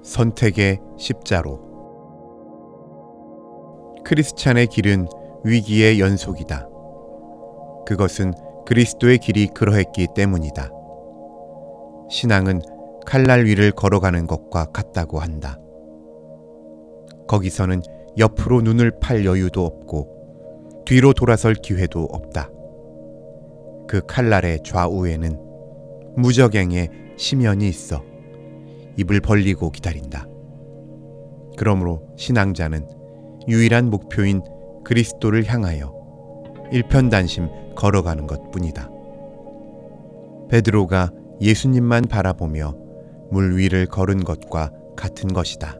선택의 십자로. 크리스찬의 길은 위기의 연속이다. 그것은 그리스도의 길이 그러했기 때문이다. 신앙은 칼날 위를 걸어가는 것과 같다고 한다. 거기서는 옆으로 눈을 팔 여유도 없고 뒤로 돌아설 기회도 없다. 그 칼날의 좌우에는 무적행의 심연이 있어 입을 벌리고 기다린다. 그러므로 신앙자는 유일한 목표인 그리스도를 향하여 일편단심 걸어가는 것뿐이다. 베드로가 예수님만 바라보며 물 위를 걸은 것과 같은 것이다.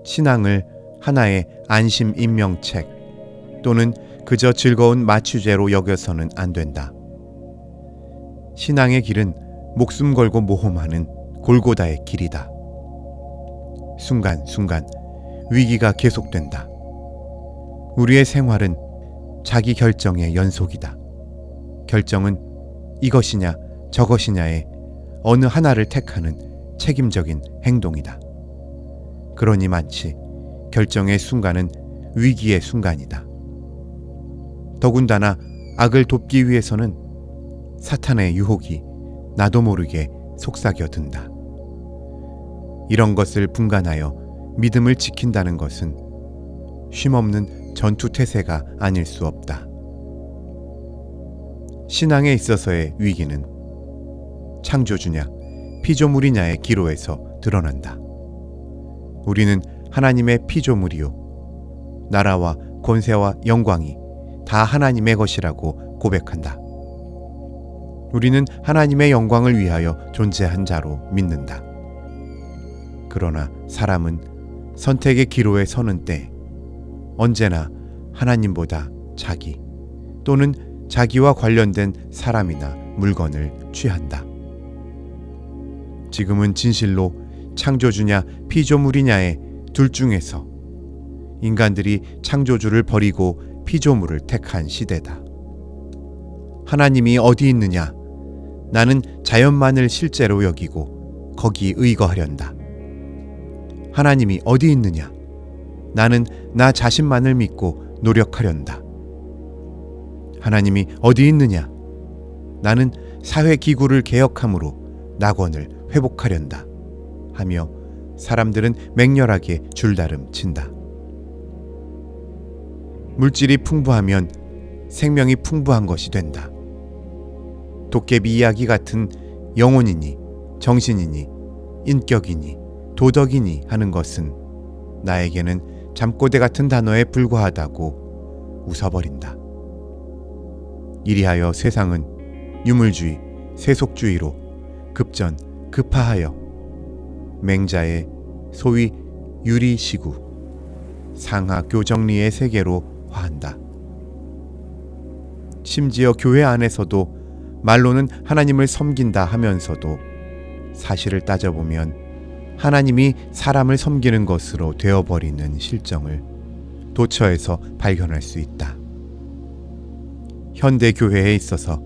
신앙을 하나의 안심 임명책 또는 그저 즐거운 마취제로 여겨서는 안 된다. 신앙의 길은 목숨 걸고 모험하는 골고다의 길이다. 순간순간 위기가 계속된다. 우리의 생활은 자기 결정의 연속이다. 결정은 이것이냐 저것이냐의 어느 하나를 택하는 책임적인 행동이다. 그러니 마치 결정의 순간은 위기의 순간이다. 더군다나 악을 돕기 위해서는 사탄의 유혹이 나도 모르게 속삭여든다. 이런 것을 분간하여 믿음을 지킨다는 것은 쉼없는 전투태세가 아닐 수 없다. 신앙에 있어서의 위기는 창조주냐 피조물이냐의 기로에서 드러난다. 우리는 하나님의 피조물이요 나라와 권세와 영광이 다 하나님의 것이라고 고백한다. 우리는 하나님의 영광을 위하여 존재한 자로 믿는다. 그러나 사람은 선택의 기로에 서는 때 언제나 하나님보다 자기 또는 자기와 관련된 사람이나 물건을 취한다. 지금은 진실로 창조주냐 피조물이냐의 둘 중에서 인간들이 창조주를 버리고 피조물을 택한 시대다. 하나님이 어디 있느냐? 나는 자연만을 실제로 여기고 거기 의거하련다. 하나님이 어디 있느냐? 나는 나 자신만을 믿고 노력하련다. 하나님이 어디 있느냐? 나는 사회기구를 개혁함으로 낙원을 회복하련다. 하며 사람들은 맹렬하게 줄다름 친다. 물질이 풍부하면 생명이 풍부한 것이 된다. 도깨비 이야기 같은 영혼이니 정신이니 인격이니 도덕이니 하는 것은 나에게는 잠꼬대 같은 단어에 불과하다고 웃어버린다. 이리하여 세상은 유물주의, 세속주의로 급전, 급파하여 맹자의 소위 유리시구, 상하 교정리의 세계로 화한다. 심지어 교회 안에서도 말로는 하나님을 섬긴다 하면서도 사실을 따져보면 하나님이 사람을 섬기는 것으로 되어버리는 실정을 도처에서 발견할 수 있다. 현대 교회에 있어서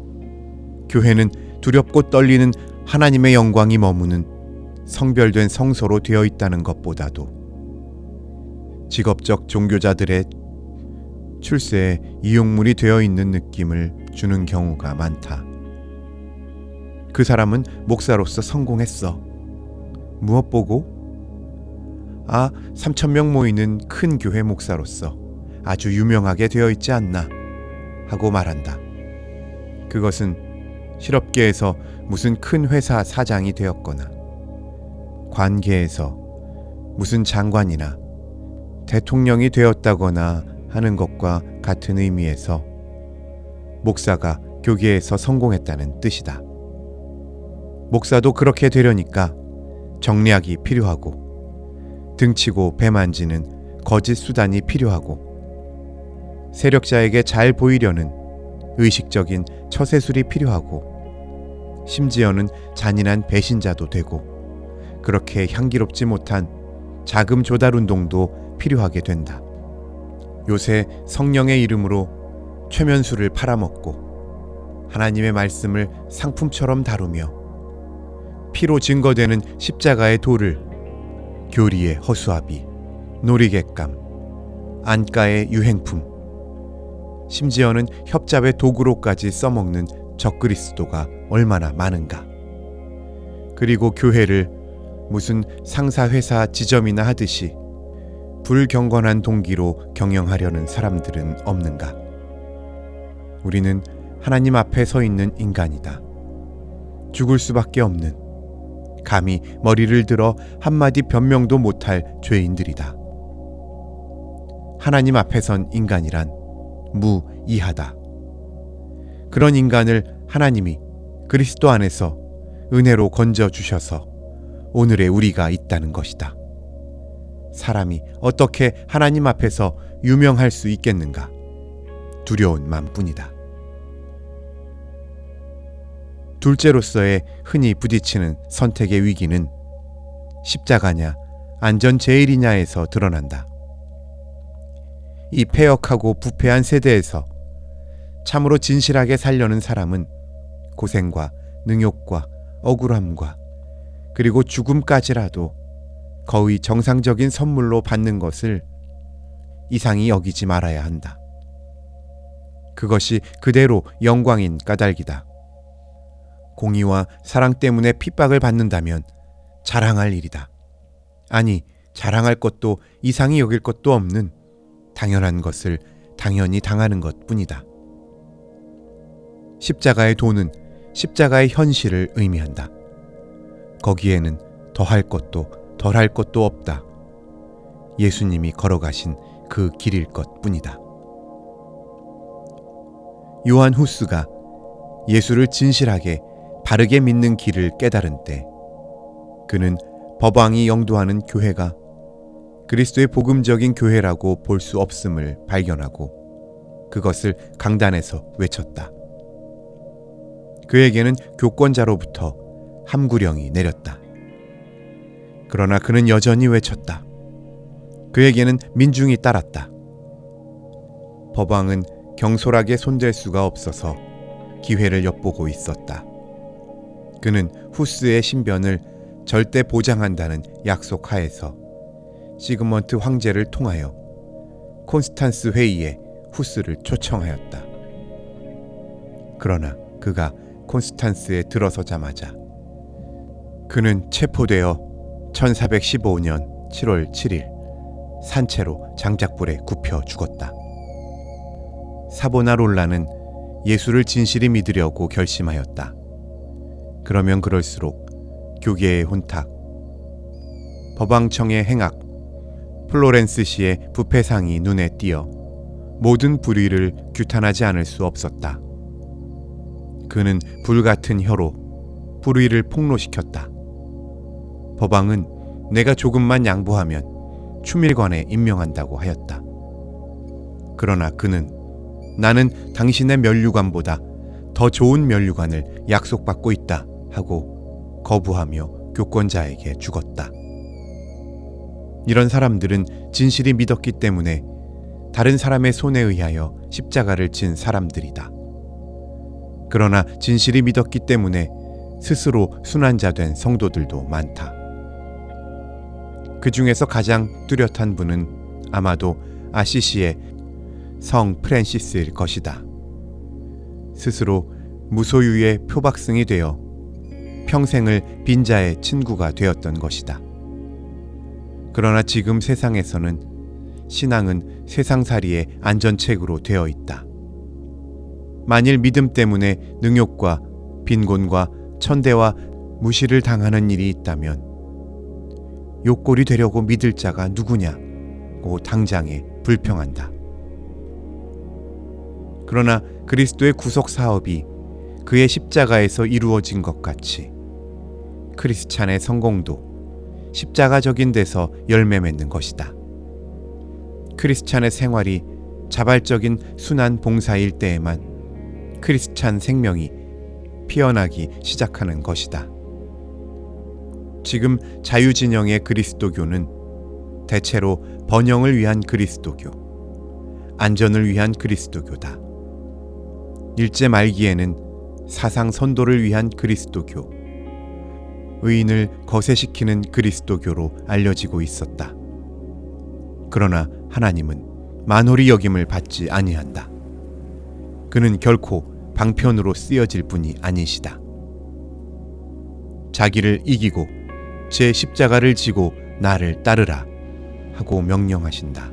교회는 두렵고 떨리는 하나님의 영광이 머무는 성별된 성소로 되어 있다는 것보다도 직업적 종교자들의 출세에 이용물이 되어 있는 느낌을 주는 경우가 많다. 그 사람은 목사로서 성공했어. 무엇 보고? 3,000명 모이는 큰 교회 목사로서 아주 유명하게 되어 있지 않나 하고 말한다. 그것은 실업계에서 무슨 큰 회사 사장이 되었거나 관계에서 무슨 장관이나 대통령이 되었다거나 하는 것과 같은 의미에서 목사가 교계에서 성공했다는 뜻이다. 목사도 그렇게 되려니까 정략이 필요하고 등치고 배 만지는 거짓 수단이 필요하고 세력자에게 잘 보이려는 의식적인 처세술이 필요하고 심지어는 잔인한 배신자도 되고 그렇게 향기롭지 못한 자금 조달 운동도 필요하게 된다. 요새 성령의 이름으로 최면수를 팔아먹고 하나님의 말씀을 상품처럼 다루며 피로 증거되는 십자가의 돌을 교리의 허수아비, 놀이객감, 안가의 유행품, 심지어는 협잡의 도구로까지 써먹는 적그리스도가 얼마나 많은가. 그리고 교회를 무슨 상사회사 지점이나 하듯이 불경건한 동기로 경영하려는 사람들은 없는가. 우리는 하나님 앞에 서 있는 인간이다. 죽을 수밖에 없는, 감히 머리를 들어 한마디 변명도 못할 죄인들이다. 하나님 앞에 선 인간이란 무이하다. 그런 인간을 하나님이 그리스도 안에서 은혜로 건져주셔서 오늘의 우리가 있다는 것이다. 사람이 어떻게 하나님 앞에서 유명할 수 있겠는가? 두려운 맘뿐이다. 둘째로서의 흔히 부딪히는 선택의 위기는 십자가냐 안전제일이냐에서 드러난다. 이 폐역하고 부패한 세대에서 참으로 진실하게 살려는 사람은 고생과 능욕과 억울함과 그리고 죽음까지라도 거의 정상적인 선물로 받는 것을 이상히 여기지 말아야 한다. 그것이 그대로 영광인 까닭이다. 공의와 사랑 때문에 핍박을 받는다면 자랑할 일이다. 아니, 자랑할 것도 이상히 여길 것도 없는 당연한 것을 당연히 당하는 것뿐이다. 십자가의 도는 십자가의 현실을 의미한다. 거기에는 더할 것도 덜할 것도 없다. 예수님이 걸어가신 그 길일 것뿐이다. 요한 후스가 예수를 진실하게 바르게 믿는 길을 깨달은 때 그는 법왕이 영도하는 교회가 그리스도의 복음적인 교회라고 볼 수 없음을 발견하고 그것을 강단에서 외쳤다. 그에게는 교권자로부터 함구령이 내렸다. 그러나 그는 여전히 외쳤다. 그에게는 민중이 따랐다. 법왕은 경솔하게 손댈 수가 없어서 기회를 엿보고 있었다. 그는 후스의 신변을 절대 보장한다는 약속 하에서 시그먼트 황제를 통하여 콘스탄스 회의에 후스를 초청하였다. 그러나 그가 콘스탄스에 들어서자마자 그는 체포되어 1415년 7월 7일 산채로 장작불에 굽혀 죽었다. 사보나롤라는 예수를 진실히 믿으려고 결심하였다. 그러면 그럴수록 교계의 혼탁, 법왕청의 행악, 플로렌스 시의 부패상이 눈에 띄어 모든 불의를 규탄하지 않을 수 없었다. 그는 불같은 혀로 불의를 폭로시켰다. 법왕은 내가 조금만 양보하면 추밀관에 임명한다고 하였다. 그러나 그는 나는 당신의 면류관보다 더 좋은 면류관을 약속받고 있다 하고 거부하며 교권자에게 죽었다. 이런 사람들은 진실이 믿었기 때문에 다른 사람의 손에 의하여 십자가를 진 사람들이다. 그러나 진실이 믿었기 때문에 스스로 순환자 된 성도들도 많다. 그 중에서 가장 뚜렷한 분은 아마도 아시시의 성 프랜시스일 것이다. 스스로 무소유의 표박승이 되어 평생을 빈자의 친구가 되었던 것이다. 그러나 지금 세상에서는 신앙은 세상살이의 안전책으로 되어 있다. 만일 믿음 때문에 능욕과 빈곤과 천대와 무시를 당하는 일이 있다면 욕골이 되려고 믿을 자가 누구냐고 당장에 불평한다. 그러나 그리스도의 구속 사업이 그의 십자가에서 이루어진 것 같이 크리스찬의 성공도 십자가적인 데서 열매 맺는 것이다. 크리스찬의 생활이 자발적인 순환 봉사일 때에만 크리스찬 생명이 피어나기 시작하는 것이다. 지금 자유진영의 그리스도교는 대체로 번영을 위한 그리스도교, 안전을 위한 그리스도교다. 일제 말기에는 사상 선도를 위한 그리스도교, 의인을 거세시키는 그리스도교로 알려지고 있었다. 그러나 하나님은 만홀히 여김을 받지 아니한다. 그는 결코 방편으로 쓰여질 분이 아니시다. 자기를 이기고 제 십자가를 지고 나를 따르라 하고 명령하신다.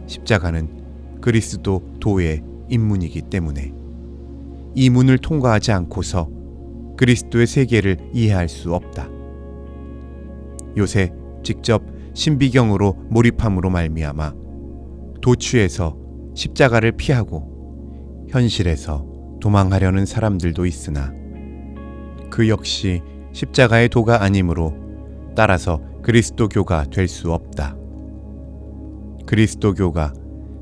십자가는 그리스도 도의 입문이기 때문에 이 문을 통과하지 않고서 그리스도의 세계를 이해할 수 없다. 요새 직접 신비경으로 몰입함으로 말미암아 도취에서 십자가를 피하고 현실에서 도망하려는 사람들도 있으나 그 역시 십자가의 도가 아니므로 따라서 그리스도교가 될 수 없다. 그리스도교가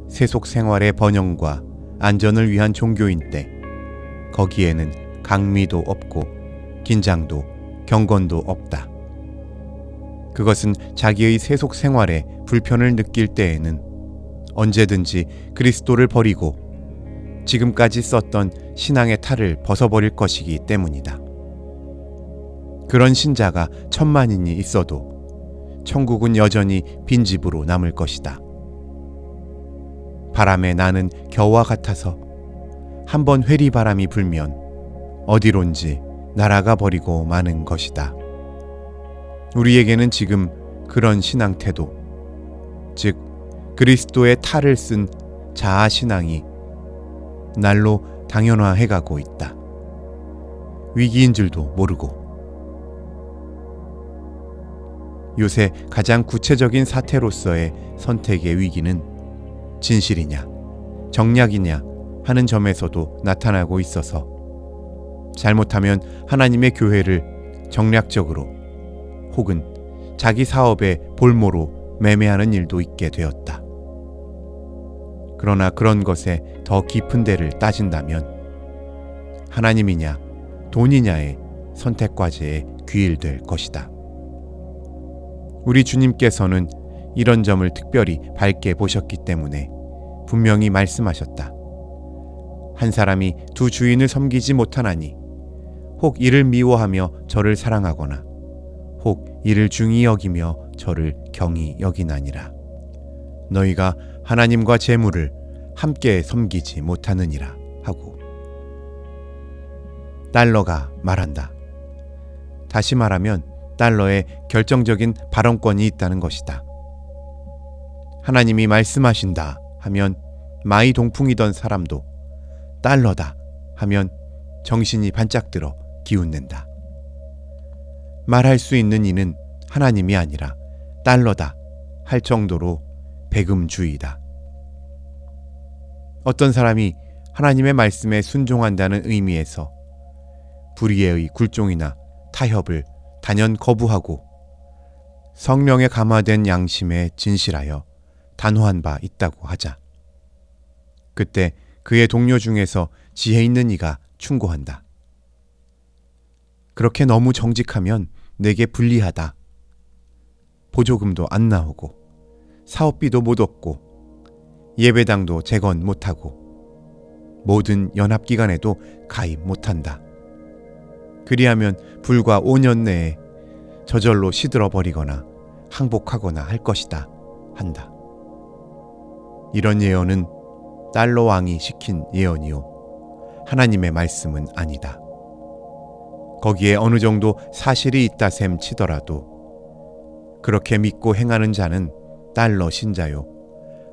세속 생활의 번영과 안전을 위한 종교인 때 거기에는 강미도 없고 긴장도 경건도 없다. 그것은 자기의 세속 생활에 불편을 느낄 때에는 언제든지 그리스도를 버리고 지금까지 썼던 신앙의 탈을 벗어버릴 것이기 때문이다. 그런 신자가 1000만인이 있어도 천국은 여전히 빈집으로 남을 것이다. 바람에 나는 겨와 같아서 한번 회리바람이 불면 어디론지 날아가 버리고 마는 것이다. 우리에게는 지금 그런 신앙 태도, 즉 그리스도의 탈을 쓴 자아 신앙이 날로 당연화해가고 있다. 위기인 줄도 모르고. 요새 가장 구체적인 사태로서의 선택의 위기는 진실이냐, 정략이냐 하는 점에서도 나타나고 있어서 잘못하면 하나님의 교회를 정략적으로 혹은 자기 사업의 볼모로 매매하는 일도 있게 되었다. 그러나 그런 것에 더 깊은 데를 따진다면 하나님이냐 돈이냐의 선택 과제에 귀일될 것이다. 우리 주님께서는 이런 점을 특별히 밝게 보셨기 때문에 분명히 말씀하셨다. 한 사람이 두 주인을 섬기지 못하나니 혹 이를 미워하며 저를 사랑하거나 혹 이를 중히 여기며 저를 경히 여기나니라. 너희가 하나님과 재물을 함께 섬기지 못하느니라 하고. 달러가 말한다. 다시 말하면 달러에 결정적인 발언권이 있다는 것이다. 하나님이 말씀하신다 하면 마이 동풍이던 사람도 달러다 하면 정신이 반짝 들어 기운낸다. 말할 수 있는 이는 하나님이 아니라 달러다 할 정도로 배금주의다. 어떤 사람이 하나님의 말씀에 순종한다는 의미에서 불의의 굴종이나 타협을 단연 거부하고 성령에 감화된 양심에 진실하여 단호한 바 있다고 하자. 그때 그의 동료 중에서 지혜 있는 이가 충고한다. 그렇게 너무 정직하면 내게 불리하다. 보조금도 안 나오고 사업비도 못 얻고 예배당도 재건 못하고 모든 연합기관에도 가입 못한다. 그리하면 불과 5년 내에 저절로 시들어버리거나 항복하거나 할 것이다 한다. 이런 예언은 달러 왕이 시킨 예언이요 하나님의 말씀은 아니다. 거기에 어느 정도 사실이 있다 셈 치더라도 그렇게 믿고 행하는 자는 달러 신자요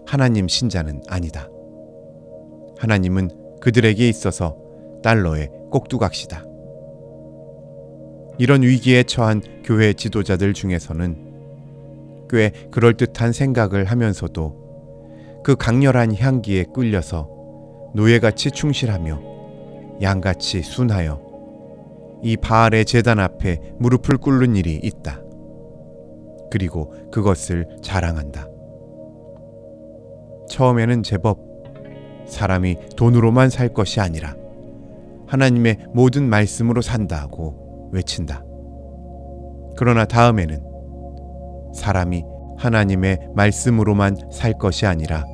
하나님 신자는 아니다. 하나님은 그들에게 있어서 달러의 꼭두각시다. 이런 위기에 처한 교회 지도자들 중에서는 꽤 그럴듯한 생각을 하면서도 그 강렬한 향기에 끌려서 노예같이 충실하며 양같이 순하여 이 바알의 제단 앞에 무릎을 꿇는 일이 있다. 그리고 그것을 자랑한다. 처음에는 제법 사람이 돈으로만 살 것이 아니라 하나님의 모든 말씀으로 산다고 외친다. 그러나 다음에는 사람이 하나님의 말씀으로만 살 것이 아니라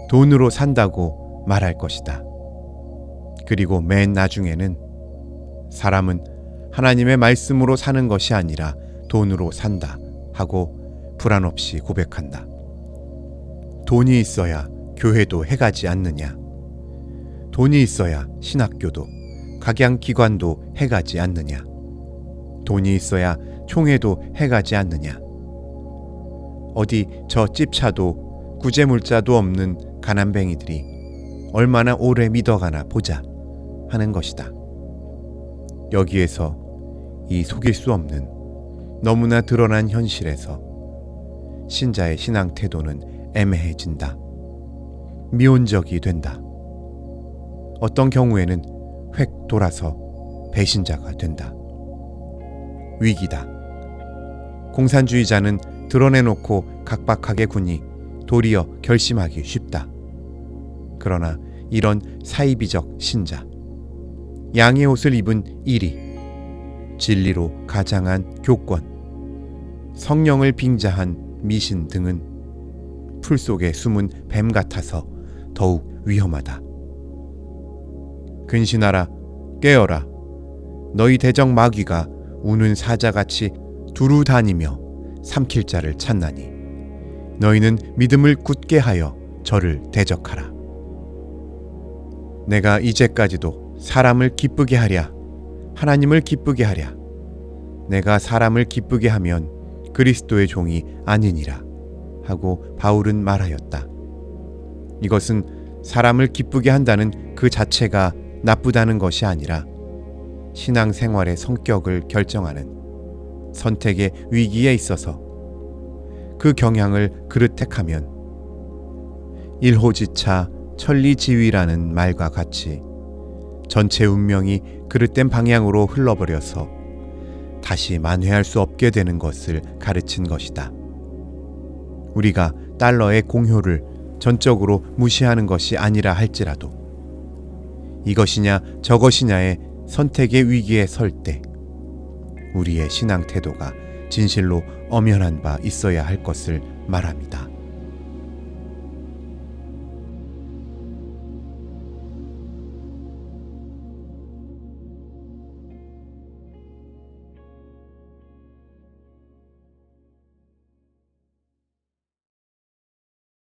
돈으로 산다고 말할 것이다. 그리고 맨 나중에는 사람은 하나님의 말씀으로 사는 것이 아니라 돈으로 산다 하고 불안 없이 고백한다. 돈이 있어야 교회도 해가지 않느냐? 돈이 있어야 신학교도 각양기관도 해가지 않느냐? 돈이 있어야 총회도 해가지 않느냐? 어디 저 찝차도 구제물자도 없는 가난뱅이들이 얼마나 오래 믿어가나 보자 하는 것이다. 여기에서 이 속일 수 없는 너무나 드러난 현실에서 신자의 신앙 태도는 애매해진다. 미온적이 된다. 어떤 경우에는 획 돌아서 배신자가 된다. 위기다. 공산주의자는 드러내놓고 각박하게 구니 도리어 결심하기 쉽다. 그러나 이런 사이비적 신자, 양의 옷을 입은 일이, 진리로 가장한 교권, 성령을 빙자한 미신 등은 풀 속에 숨은 뱀 같아서 더욱 위험하다. 근신하라, 깨어라. 너희 대적 마귀가 우는 사자같이 두루 다니며 삼킬 자를 찾나니 너희는 믿음을 굳게 하여 저를 대적하라. 내가 이제까지도 사람을 기쁘게 하랴, 하나님을 기쁘게 하랴. 내가 사람을 기쁘게 하면 그리스도의 종이 아니니라 하고 바울은 말하였다. 이것은 사람을 기쁘게 한다는 그 자체가 나쁘다는 것이 아니라 신앙생활의 성격을 결정하는 선택의 위기에 있어서 그 경향을 그릇택하면 일호지차 천리지휘라는 말과 같이 전체 운명이 그릇된 방향으로 흘러버려서 다시 만회할 수 없게 되는 것을 가르친 것이다. 우리가 달러의 공효를 전적으로 무시하는 것이 아니라 할지라도 이것이냐 저것이냐의 선택의 위기에 설 때 우리의 신앙 태도가 진실로 엄연한 바 있어야 할 것을 말합니다.